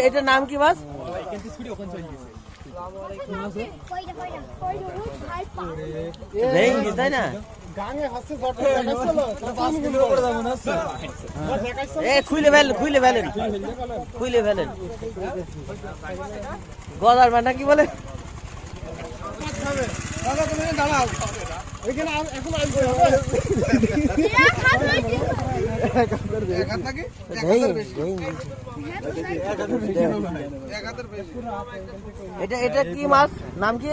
এটা নাম কি মাছ? তাই না? খুলে ফেলেন গদার মানটা কি বলে? এটা কি মাছ? নাম কি?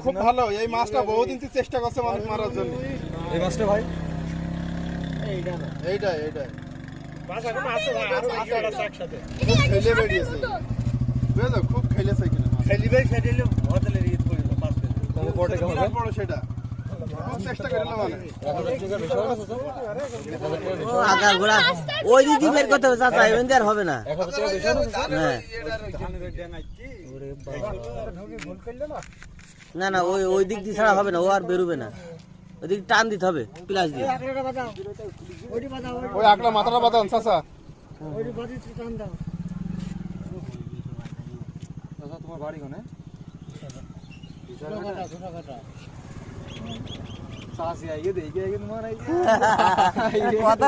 খুব ভালো এই মাছটা বহুদিন চেষ্টা করছে মানুষ মারার জন্য। এই মাছটা ভাই এইটাই খুব খেলেছে সেটা চেষ্টা করে ওই দিদি বের করতে হবে চাচা, এমনি আর হবে না। না না ওই দিক দিয়ে ছাড়া হবে না, ও আর বেরোবে না, ওই দিক টান দিতে হবে প্লাস দিয়ে। ওই আকলা মাথাটা বাঁধান চাচা। তোমার বাড়ি কোনে? কথা